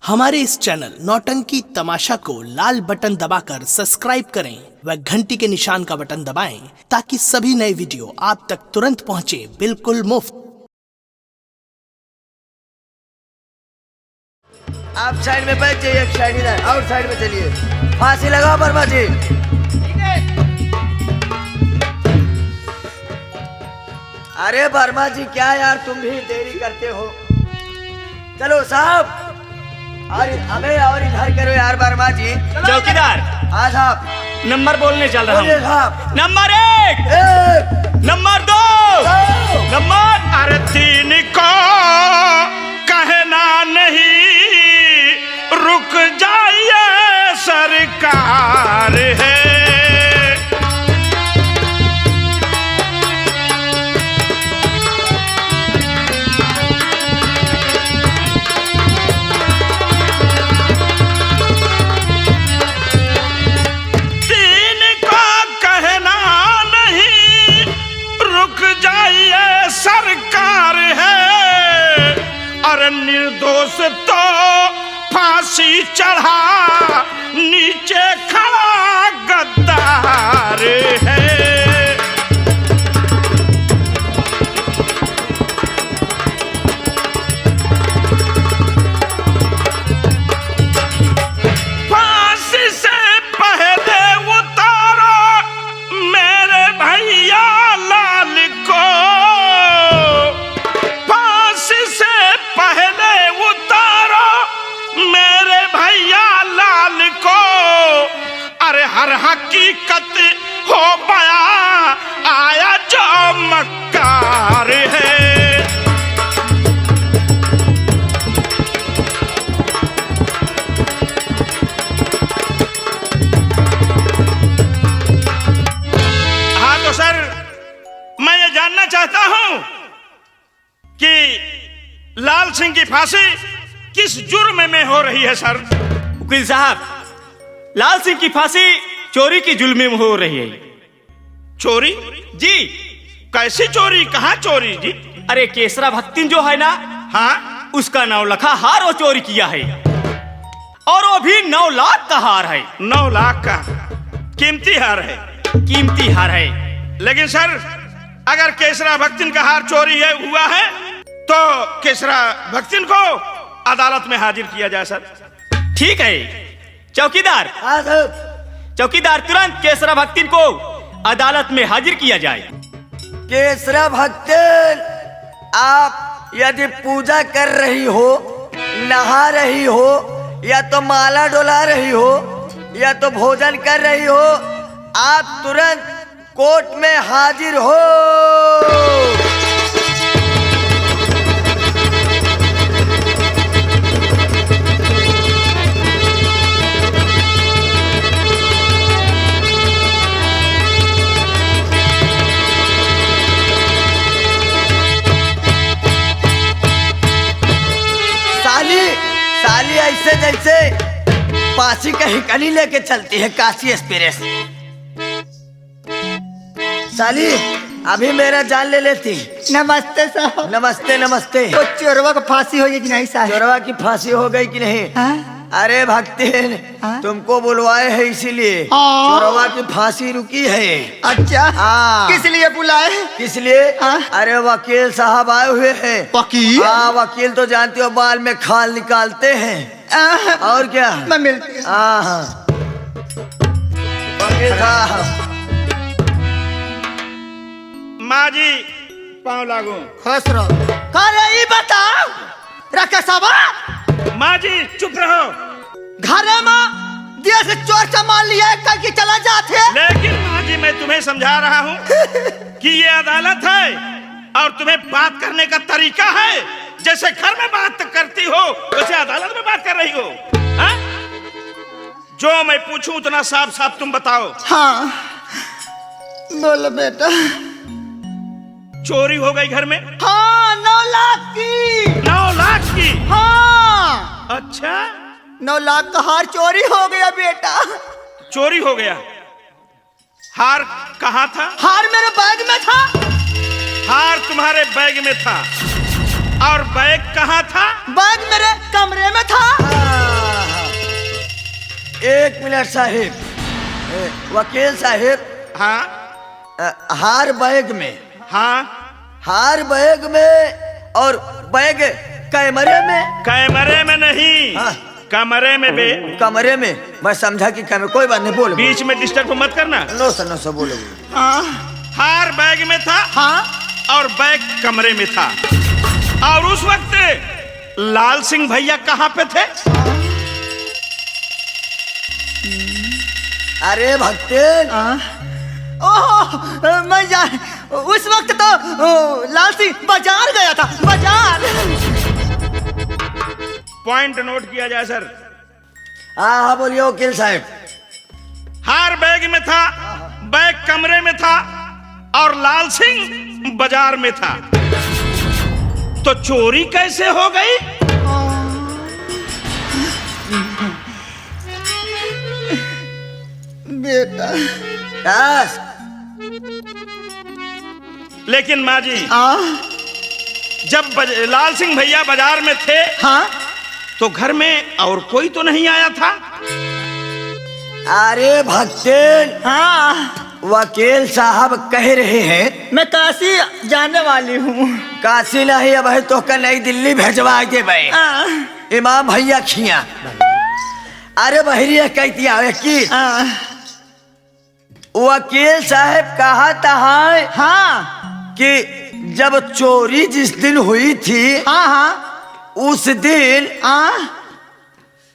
हमारे इस चैनल नौटंकी तमाशा को लाल बटन दबाकर सब्सक्राइब करें व घंटी के निशान का बटन दबाएं ताकि सभी नए वीडियो आप तक तुरंत पहुंचे बिल्कुल मुफ्त। आप साइड में बैठ जाइए, एक साइड इधर और साइड में चलिए। फांसी लगाओ वर्मा जी। अरे वर्मा जी क्या यार, तुम भी देरी करते हो। चलो साहब, और हमें और इधर करो यार वर्मा जी। चौकीदार, हाँ साहब, नंबर बोलने चल रहा बोलिए हूँ। साहब। नंबर 1, नंबर 2, नंबर 3 को कहना नहीं, रुक जाइए सरकार है। सरकार है और निर्दोष तो फांसी चढ़ा, नीचे खड़ा गद्दार है। फांसी से पहले उतारो मेरे भैया लाल को, हर हकीकत हो बया आया जो मक्कार है। हाँ तो सर, मैं ये जानना चाहता हूं कि लाल सिंह की फांसी किस जुर्म में हो रही है सर? वकील साहब, लाल सिंह की फांसी चोरी की जुल्म में हो रही है। चोरी? जी। कैसी चोरी, कहाँ चोरी जी? अरे केसरा भक्तिन जो है ना, हाँ, उसका 9 लाख हार वो चोरी किया है, और वो भी 9 लाख का हार है। 9 लाख का कीमती हार है? कीमती हार है। लेकिन सर, अगर केसरा भक्तिन का हार चोरी है हुआ है तो केसरा भक्तिन को अदालत में हाजिर किया जाए सर। ठीक है चौकीदार। हाँ साहब। चौकीदार, तुरंत केसरा भक्तिन को अदालत में हाजिर किया जाए। केसरा भक्तिन, आप यदि पूजा कर रही हो, नहा रही हो, या तो माला डोला रही हो, या तो भोजन कर रही हो, आप तुरंत कोर्ट में हाजिर हो। साली ऐसे जैसे पासी का हिकली लेके चलती है काशी एक्सप्रेस। साली अभी मेरा जान ले लेती। नमस्ते साहब। नमस्ते नमस्ते। तो चोरवा को फांसी हो गई कि नहीं साहब? चोरवा की फांसी हो गई कि नहीं? हाँ? अरे भक्तिन, हाँ? तुमको बुलवाए हैं इसीलिए। हाँ? चोरवा की फांसी रुकी है। अच्छा, हाँ। किस लिए बुलाए? किस लिए? हाँ? अरे वकील साहब आए हुए हैं। वकील? हाँ, वकील तो जानते हो बाल में खाल निकालते हैं। और क्या? मैं मिलती हूँ। हाँ, वकील साहब। माँ जी पाँव लागू। खुश रहो। अरे बताओ रकेशवा, माँ जी चुप रहो। घरे में दिया से चोर सामान लिया कल की चला जाते। लेकिन माँ जी, मैं तुम्हें समझा रहा हूँ कि ये अदालत है और तुम्हें बात करने का तरीका है। जैसे घर में बात करती हो वैसे अदालत में बात कर रही हो। हा? जो मैं पूछूं उतना साफ साफ तुम बताओ। हाँ बोलो बेटा। चोरी हो गई घर में? हाँ, 9 लाख की। 9 लाख की? हाँ। अच्छा, 9 लाख का हार चोरी हो गया बेटा। चोरी हो गया? हार कहाँ था? हार मेरे बैग में था। हार तुम्हारे बैग में था और बैग कहाँ था? बैग मेरे कमरे में था। इंस्पेक्टर साहिब, वकील साहिब, हाँ हार बैग में, हाँ हार बैग में और बैग कैमरे में। कैमरे में नहीं, हाँ। कमरे में बे। कमरे में, मैं समझा कि कैमरे। कोई बात नहीं, बोलो। बीच में डिस्टर्ब मत करना। नो सर बोलो। हार बैग में था हाँ और बैग कमरे में था। और उस वक्त लाल सिंह भैया कहाँ पे थे? अरे भक्तेन, ओह मैं जान, उस वक्त तो लाल सिंह बाजार गया था, बाजार। पॉइंट नोट किया जाए सर। हाँ बोलिए वकील साहब। हार बैग में था, बैग कमरे में था और लाल सिंह बाजार में था। तो चोरी कैसे हो गई? बेटा यस। लेकिन माँ जी, जब लाल सिंह भैया बाजार में थे हाँ तो घर में और कोई तो नहीं आया था। अरे भक्तेन, हाँ, वकील साहब कह रहे हैं मैं काशी जाने वाली हूँ। काशी नहीं, अब है तो कल नई दिल्ली भेजवा के भाई इमाम भैया खिया। अरे बहरिया कहती आवे की वकील साहब कहा था हाँ कि जब चोरी जिस दिन हुई थी हाँ हाँ उस दिन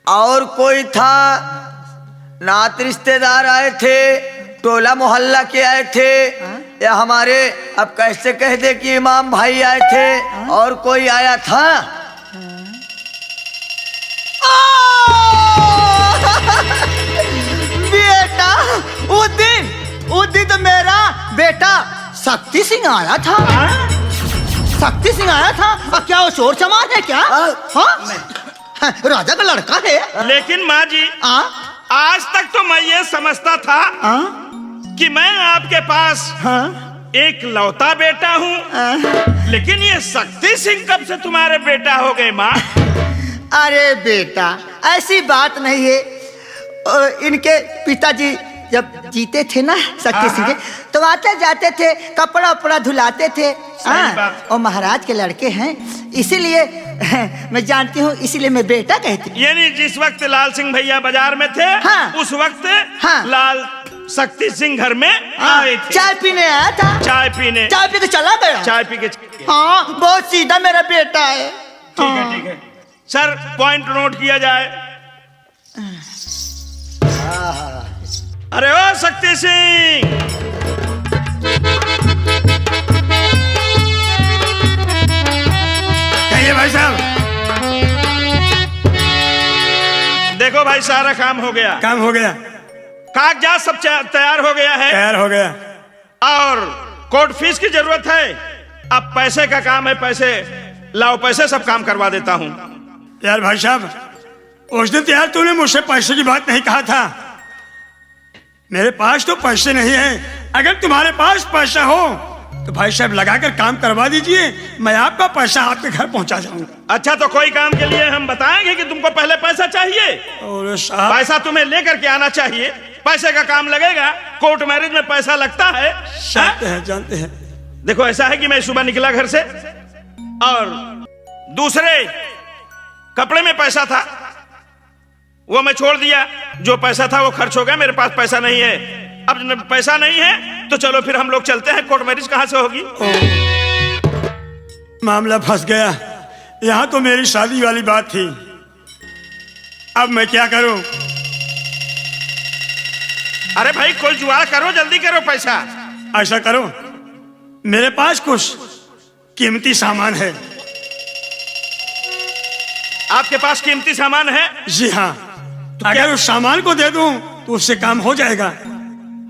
और कोई था, नात रिश्तेदार आए थे, टोला मोहल्ला के आए थे, या हमारे अब कैसे कह दे कि इमाम भाई आए थे और कोई आया था। बेटा उस दिन तो मेरा बेटा शक्ति सिंह आया था। शक्ति सिंह आया था। और क्या वो चोर चमार है क्या? हाँ राजा का लड़का है। लेकिन माँ जी, आज तक तो मैं ये समझता था कि मैं आपके पास एक लौता बेटा हूँ, लेकिन ये शक्ति सिंह कब से तुम्हारे बेटा हो गए माँ? अरे बेटा ऐसी बात नहीं है। इनके पिताजी जब जीते थे ना शक्ति सिंह के, तो आते जाते थे, कपड़ा उपड़ा धुलाते थे। और महाराज के लड़के हैं, इसीलिए मैं जानती हूँ, इसीलिए मैं बेटा कहती हूँ। यानी जिस वक्त लाल सिंह भैया बाजार में थे उस वक्त लाल शक्ति सिंह घर में आए थे। चाय पीने आया था। चाय पीने के चला गया। चाय पी के। हाँ बहुत सीधा मेरा बेटा है। ठीक है सर, पॉइंट नोट किया जाए। अरे ओ शक्ति सिंह, कहिए भाई साहब। देखो भाई, सारा काम हो गया। काम हो गया, कागजात सब तैयार हो गया है तैयार हो गया। और कोर्ट फीस की जरूरत है। अब पैसे का काम है, पैसे लाओ, पैसे सब काम करवा देता हूँ। यार भाई साहब, उस दिन तो यार तूने मुझसे पैसे की बात नहीं कहा था। मेरे पास तो पैसे नहीं है। अगर तुम्हारे पास पैसा हो तो भाई साहब लगाकर काम करवा दीजिए, मैं आपका पैसा आपके घर पहुंचा जाऊंगा। अच्छा, तो कोई काम के लिए हम बताएंगे कि तुमको पहले पैसा चाहिए। और साहब, पैसा तुम्हें लेकर के आना चाहिए। पैसे का काम लगेगा, कोर्ट मैरिज में पैसा लगता है। जानते हैं। देखो, ऐसा है कि मैं सुबह निकला घर से और दूसरे कपड़े में पैसा था, वो मैं छोड़ दिया। जो पैसा था वो खर्च हो गया, मेरे पास पैसा नहीं है। अब पैसा नहीं है तो चलो फिर हम लोग चलते हैं। कोर्ट मैरिज कहाँ से होगी? मामला फंस गया। यहाँ तो मेरी शादी वाली बात थी, अब मैं क्या करूं? अरे भाई, कोई जुगाड़ करो, जल्दी करो पैसा। ऐसा करो, मेरे पास कुछ कीमती सामान है। आपके पास कीमती सामान है? जी हाँ। तो अगर उस सामान को दे दूं तो उससे काम हो जाएगा।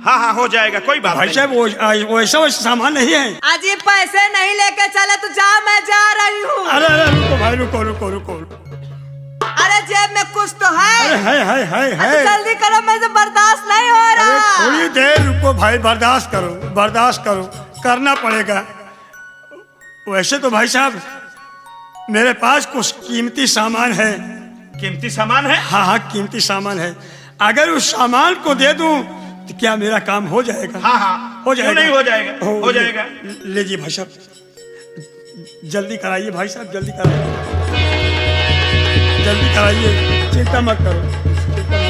हाँ हो जाएगा, कोई बात भाई नहीं। साहब, वो ऐसा सामान नहीं है। आज ये पैसे नहीं लेके चले तो जा, मैं जा रही हूँ। अरे रुको भाई, रुको। अरे जेब में कुछ तो है। अरे है। तो जल्दी करो, मुझे बर्दाश्त नहीं हो रहा। थोड़ी देर रुको भाई, बर्दाश्त करो, करना पड़ेगा। वैसे तो भाई साहब मेरे पास कुछ कीमती सामान है। कीमती सामान है? हाँ कीमती सामान है। अगर उस सामान को दे दूं तो क्या मेरा काम हो जाएगा? हाँ हाँ, हो जाएगा। क्यों नहीं हो जाएगा? हो जाएगा। लीजिए भाई साहब, जल्दी कराइए भाई साहब, जल्दी कराइए, जल्दी कराइए, चिंता मत करो, चिंता मत करो।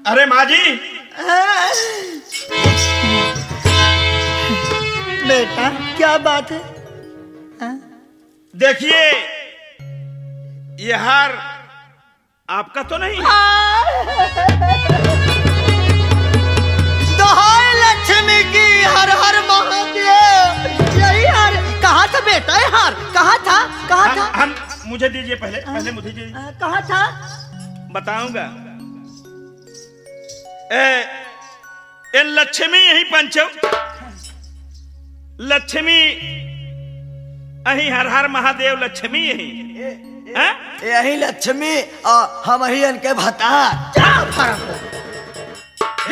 अरे माँ जी, बेटा क्या बात है? देखिए ये हार आपका तो नहीं है? दोहाई लक्ष्मी की, हर हर महादेव। यही हार कहाँ था बेटा? ये हार कहाँ था? कहाँ था? हम मुझे दीजिए, पहले मुझे दीजिए, कहाँ था? बताऊंगा। ए लक्ष्मी यही पंचो, लक्ष्मी अही हर हर महादेव, लक्ष्मी यही हैं? यही लक्ष्मी और हम ही इनके भतार। क्या फर्क है?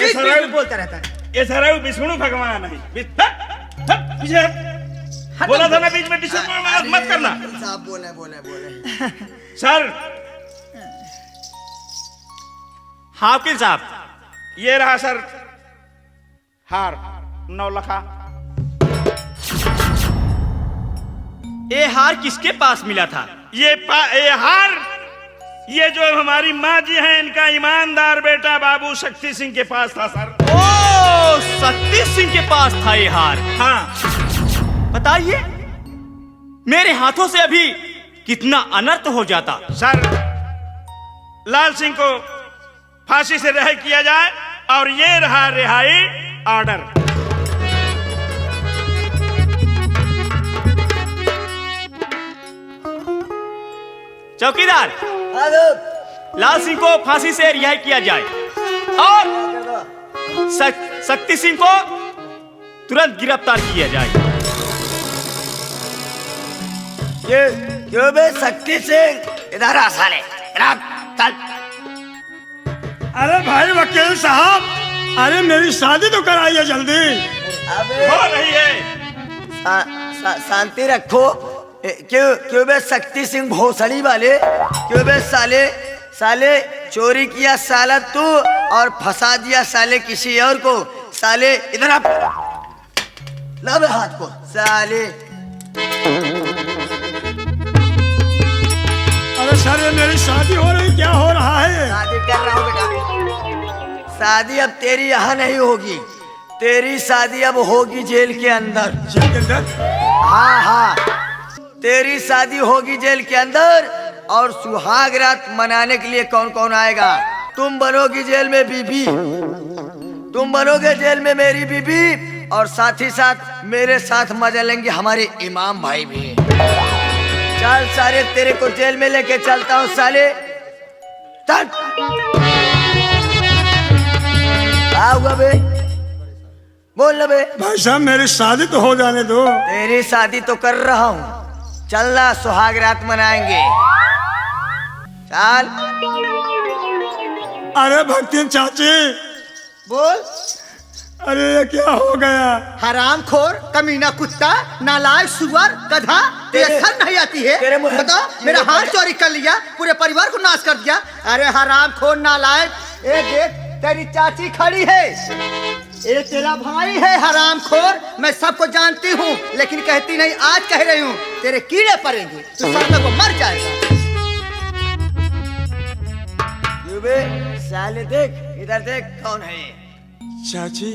ये सारा बोलता रहता है। ये सारा विष्णु भगवान है। पीछे हट। बोला था ना बीच में डिस्टर्ब मत करना। साहब बोले। सर, हाँ वकील साहब, ये रहा सर हार 9 लाख। ये हार किसके पास मिला था? ये हार ये जो हमारी माँ जी हैं, इनका ईमानदार बेटा बाबू शक्ति सिंह के पास था सर। ओ, शक्ति सिंह के पास था ये हार? हाँ। बताइए, मेरे हाथों से अभी कितना अनर्थ हो जाता। सर, लाल सिंह को फांसी से रिहा किया जाए, और ये रहा रिहाई ऑर्डर। चौकीदार, लाल सिंह को फांसी से रिहा किया जाए और शक्ति सिंह को तुरंत गिरफ्तार किया जाए। ये क्यों बे शक्ति सिंह, इधर आ साले, चल। अरे भाई वकील साहब, अरे मेरी शादी तो कराइए जल्दी। अबे हो रही है। शांति रखो। क्यों बे शक्ति सिंह भोसड़ी वाले, क्यों बे साले चोरी किया साला तू, और फंसा दिया साले किसी और को। साले इधर आप, ला बे हाथ को साले। अरे सर, ये मेरी शादी हो रही, क्या हो रहा है? शादी कर रहा हूँ बेटा। शादी अब तेरी यहाँ नहीं होगी, तेरी शादी अब होगी जेल के अंदर। जेल के अंदर? हाँ, तेरी शादी होगी जेल के अंदर। और सुहाग रात मनाने के लिए कौन कौन आएगा? तुम बनोगी जेल में बीबी, तुम बनोगे जेल में मेरी बीबी, और साथ ही साथ मेरे साथ मजा लेंगे हमारे इमाम भाई भी। चल सारे, तेरे को जेल में लेके चलता हूँ साले। चल आओगा बे, बोल ना बे। भाई साहब, मेरी शादी तो हो जाने दो। तेरी शादी तो कर रहा हूँ, चलना सुहाग रात मनाएंगे। चल। अरे भक्ति चाची, बोल। अरे ये क्या हो गया? हरामखोर, कमीना कुत्ता, नालायक, सुअर, गधा, तेरे शर्म नहीं आती है? तेरे मुंह- बता, मेरा हार चोरी कर लिया, पूरे परिवार को नाश कर दिया। अरे हरामखोर, नालायक, ए देख तेरी चाची खड़ी है, ये तेरा भाई है हरामखोर। मैं सबको जानती हूँ, लेकिन कहती नहीं, आज कह रही हूँ, तेरे कीड़े पड़ेंगे, तू सामने को मर जाएगा। बे साले, देख इधर देख, कौन है ये? चाची,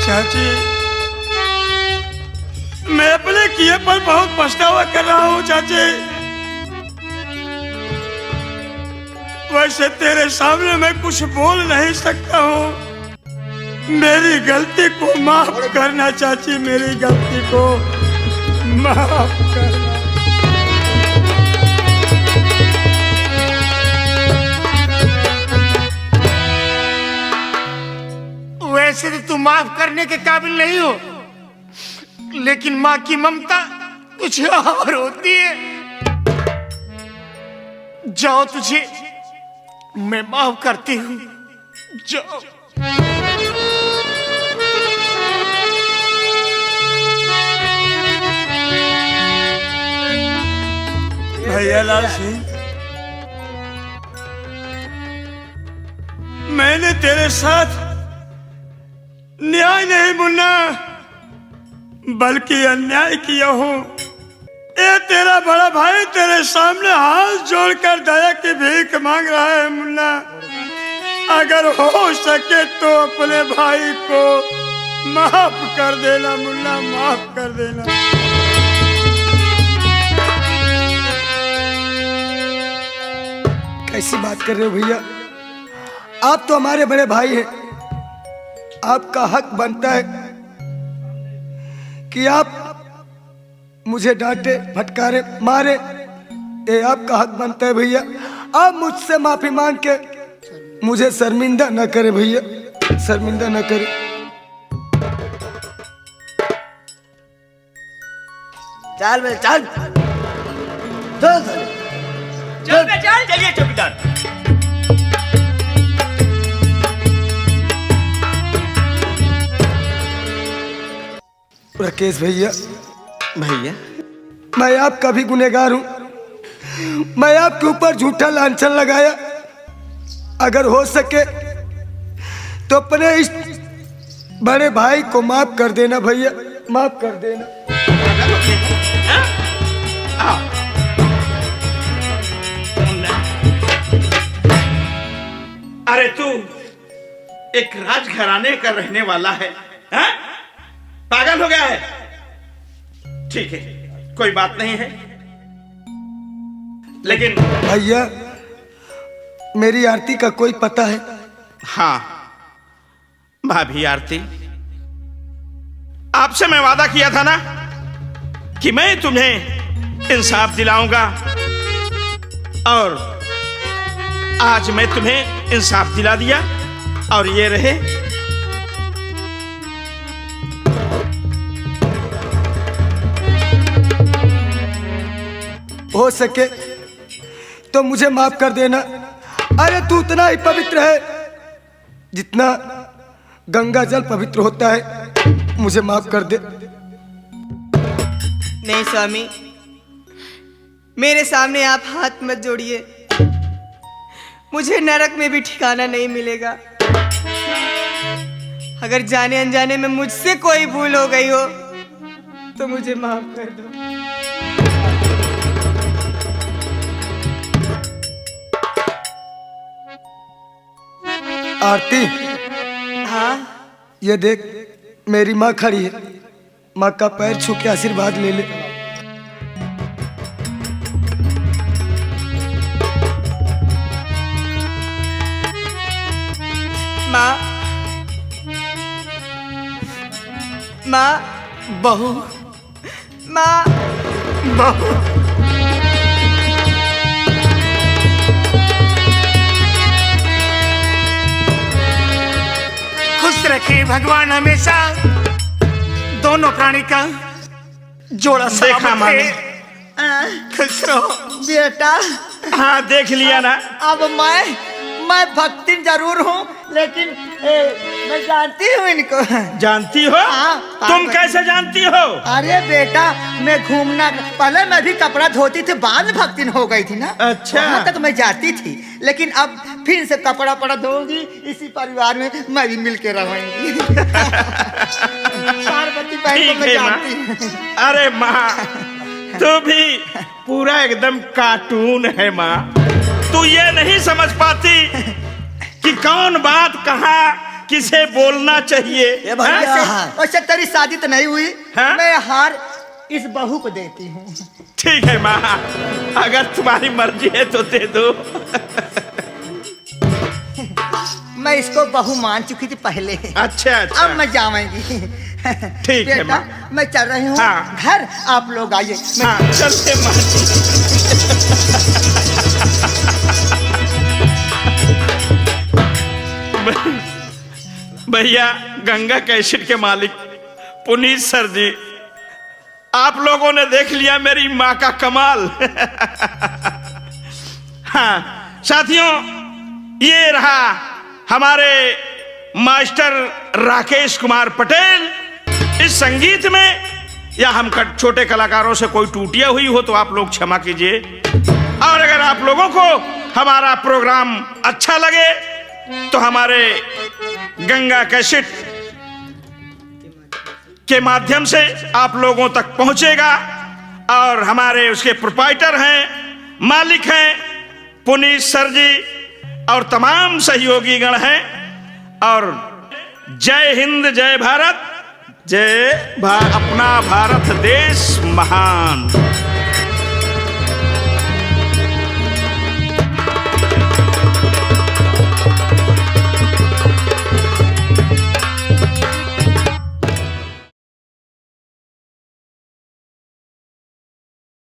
चाची, मैं अपने किए पर बहुत पछतावा कर रहा हूँ चाची। वैसे तेरे सामने मैं कुछ बोल नहीं सकता हूँ। मेरी गलती को माफ करना चाची, मेरी गलती को माफ करना। वैसे तो तुम माफ करने के काबिल नहीं हो, लेकिन माँ की ममता कुछ और होती है। जाओ, तुझे मैं माफ करती हूँ। जाओ। भैया लाल सिंह, मैंने तेरे साथ न्याय नहीं मुन्ना, बल्कि अन्याय किया हूँ। ये तेरा बड़ा भाई तेरे सामने हाथ जोड़कर दया की भीख मांग रहा है मुन्ना। अगर हो सके तो अपने भाई को माफ कर देना मुन्ना, माफ कर देना। कैसी बात कर रहे हो भैया? आप तो हमारे बड़े भाई हैं। आपका हक बनता है कि आप मुझे डांटे, फटकारे, मारे। ये आपका हक बनता है भैया। आप मुझसे माफी मांग के मुझे शर्मिंदा न करे भैया, शर्मिंदा न करे। चल बे चल, चल चल बे चल। चलिए चौकीदार। राकेश भैया, भैया मैं आपका भी गुनहगार हूं। मैं आपके ऊपर झूठा लांछन लगाया। अगर हो सके तो अपने इस बड़े भाई को माफ कर देना भैया, माफ कर देना। अरे तू एक राजघराने का रहने वाला है, हैं? पागल हो गया है? ठीक है, कोई बात नहीं है, लेकिन भैया मेरी आरती का कोई पता है? हाँ भाभी आरती, आपसे मैं वादा किया था ना कि मैं तुम्हें इंसाफ दिलाऊंगा, और आज मैं तुम्हें इंसाफ दिला दिया। और ये रहे हो सके तो मुझे माफ कर देना। अरे तू उतना ही पवित्र है जितना गंगा जल पवित्र होता है। मुझे माफ कर दे। नहीं स्वामी, मेरे सामने आप हाथ मत जोड़िए। मुझे नरक में भी ठिकाना नहीं मिलेगा। अगर जाने अनजाने में मुझसे कोई भूल हो गई हो तो मुझे माफ कर दो। आरती, हाँ ये देख मेरी माँ खड़ी है। माँ का पैर छू के आशीर्वाद ले ले। माँ, माँ, बहू, माँ, बहू। खुश रखे भगवान हमेशा दोनों प्राणी का जोड़ा देखा सलामत माने। है। खुश रहो बेटा। हाँ देख लिया ना। अब मैं भक्ति जरूर हूँ, लेकिन मैं जानती हूँ इनको। जानती हो? हाँ, तुम कैसे जानती हो? अरे बेटा, मैं घूमना, पहले मैं भी कपड़ा धोती थी, बाद में भक्तिन हो गई थी ना। अच्छा। वहाँ तक मैं जाती थी, लेकिन अब फिर से कपड़ा पड़ा धोऊंगी। इसी परिवार में मैं भी मिल के रहूंगी। पार्वती बहन को ठीक मैं है जानती माँ। हूँ। अरे माँ, तू भी पूरा एकदम कार्टून है माँ। तू ये नहीं समझ पाती कि कौन बात कहाँ किसे बोलना चाहिए। ये भैया, वैसे तेरी शादी तो नहीं हुई। हाँ? मैं हार इस बहू को देती हूँ। ठीक है माँ, अगर तुम्हारी मर्जी है तो दे दो। मैं इसको बहू मान चुकी थी पहले। अच्छा अच्छा। अब मैं जाऊंगी। ठीक है बेटा, माँ। मैं चल रही हूँ हाँ। घर। आप लोग आइए। हाँ चलते माँ। भैया गंगा कैसेट के मालिक पुनीत सर जी, आप लोगों ने देख लिया मेरी माँ का कमाल। हाँ साथियों, ये रहा हमारे मास्टर राकेश कुमार पटेल। इस संगीत में या हम छोटे कलाकारों से कोई टूटिया हुई हो तो आप लोग क्षमा कीजिए। और अगर आप लोगों को हमारा प्रोग्राम अच्छा लगे तो हमारे गंगा कैसेट के माध्यम से आप लोगों तक पहुंचेगा। और हमारे उसके प्रोप्राइटर हैं, मालिक हैं पुनीत सर जी और तमाम सहयोगी गण हैं। और जय हिंद, जय भारत, अपना भारत देश महान।